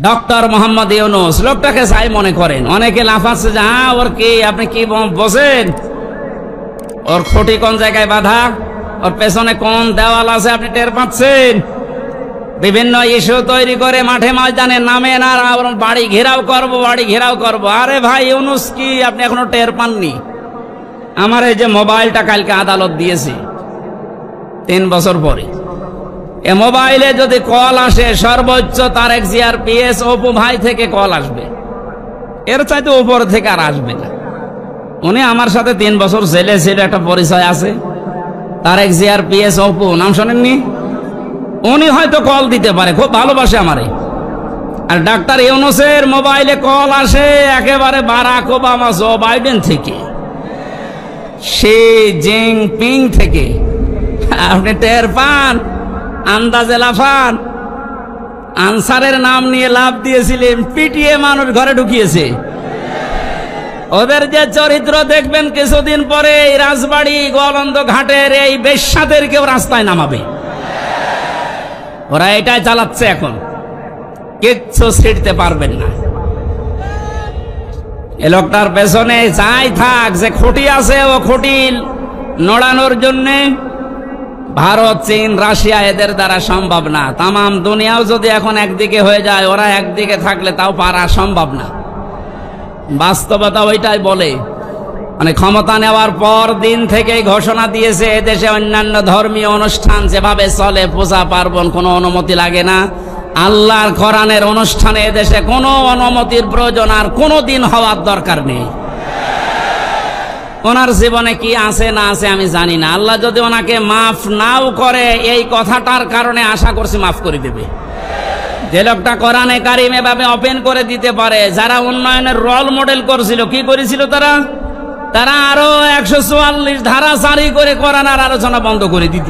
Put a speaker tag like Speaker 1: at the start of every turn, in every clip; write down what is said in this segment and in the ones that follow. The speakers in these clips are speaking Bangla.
Speaker 1: ডক্টর মোহাম্মদ ইউনূস লোকটাকে চাই মনে করেন, অনেকে লাফাচ্ছে যে হ্যাঁ ওর কি আপনি কি বোঝেন, ওর খুঁটি কোন জায়গায় বাঁধা, ওর পেছনে কোন দেওয়াল আছে আপনি টের পাচ্ছেন? বিভিন্ন ইস্যু তৈরি করে মাঠে ময়দানে নামেন আর বাড়ি ঘেরাও করবো, বাড়ি ঘেরাও করবো। আরে ভাই ইউনূস কি আপনি এখনো টের পাননি? আমার এই যে মোবাইলটা কালকে আদালত দিয়েছি 3 বছর পরে, এ মোবাইলে যদি কল আসে সর্বোচ্চ তারেক জিয়ার পিএস অপু ভাই থেকে কল আসবে, এর চাইতে উপর থেকে আর আসবে না। উনি আমার সাথে 3 বছর জেলে ছিল, একটা পরিচয় আছে। তারেক জিয়ার পিএস অপু নাম শোনেননি? উনি হয়তো কল দিতে পারে, খুব ভালোবাসে আমারে। আর ডাক্তার ইউনূসের মোবাইলে কল আসে একেবারে বারাক ওবামা জো বাইডেন থেকে, শি জিনপিং থেকে। আপনি টের পান? আন্দাজে লাফান। আনসারের নাম নিয়ে লাভ দিয়েছিলেন, পিটিয়ে মানুষ ঘরে ঢুকিয়েছে। ওদের যে চরিত্র দেখবেন কিছুদিন পরে এই রাজবাড়ি গোয়ালন্দ ঘাটের এই বেশ্যাদের কেউ রাস্তায় নামাবে। ওরা এটাই চালাচ্ছে এখন, কিচ্ছু ছিড়তে পারবেন না। এ লোকটার পেছনে যাই থাক, যে খুঁটি আছে ও খুঁটি নড়ানোর জন্যে ভারত, চীন, রাশিয়া এদের দ্বারা সম্ভব না। তামাম দুনিয়াও যদি এখন একদিকে হয়ে যায়, ওরা একদিকে থাকলে তাও পারা সম্ভব না। বাস্তবতা ওইটাই বলে। মানে ক্ষমতা নেওয়ার পর দিন থেকেই ঘোষণা দিয়েছে এদেশে অন্যান্য ধর্মীয় অনুষ্ঠান যেভাবে চলে, পূজা পার্বণ কোনো অনুমতি লাগে না। আল্লাহর কোরআনের অনুষ্ঠানে এদেশে কোনো অনুমতির প্রয়োজন আর কোনো দিন হওয়ার দরকার নেই। ওনার জীবনে কি আছে না আছে আমি জানি না। আল্লাহ যদি ওনাকে মাফ নাও করে, এই কথাটার কারণে আশা করছি মাফ করে দেবে। যে লোকটা কোরআনে কারিম এভাবে ওপেন করে দিতে পারে, যারা উন্নয়নের রোল মডেল করছিল, কি করেছিল তারা আরো 144 ধারা জারি করে কোরআনের আলোচনা বন্ধ করে দিত।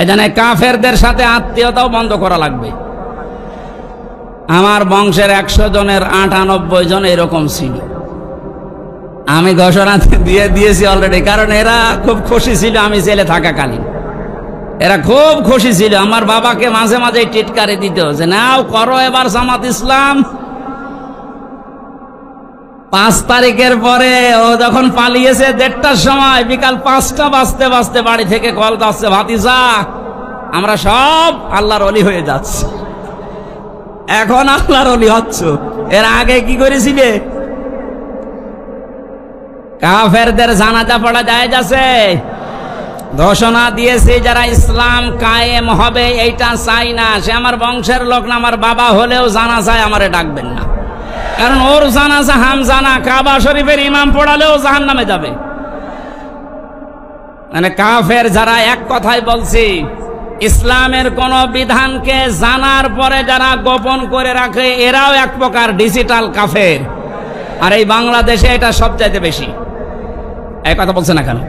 Speaker 1: এজন্য কাফেরদের সাথে আত্মীয়তাও বন্ধ করা লাগবে। আমার বংশের 100 জনের 98 জন এরকম ছিল। আমি ঘোষণা দিয়ে দিয়েছি অলরেডি, কারণ এরা খুব খুশি ছিল আমি জেলে থাকাকালীন। এরা খুব খুশি ছিল, আমার বাবাকে মাঝে মাঝে টিটকারি দিত যে নাও করো এবার জামাত ইসলাম। 5 তারিখের পরে ও যখন পালিয়েছে 1:30টার সময়, বিকাল 5টা বাজতে বাজতে বাড়ি থেকে কল আসছে, ভাতিজা আমরা সব আল্লাহর ওলি হয়ে যাচ্ছি। এখন আল্লাহর ওলি হচ্ছ, এর আগে কি করেছিলে? কাফেরদের জানাজা পড়া জায়েজ আছে। ঘোষণা দিয়েছে যারা ইসলাম কায়েম হবে এইটা চাই না, সে আমার বংশের লোক না, আমার বাবা হলেও জানাজায় আমারে ডাকবেন না। কারণ ওর জানাজা হামজানা, কাবা শরীফের ইমাম পড়ালেও জাহান্নামে যাবে। মানে কাফের যারা, এক কথাই বলছি, ইসলামের কোন বিধানকে জানার পরে যারা গোপন করে রাখে, এরাও এক প্রকার ডিজিটাল কাফের। আর এই বাংলাদেশে এটা সবচাইতে বেশি। এই কথা বলছে না কেন?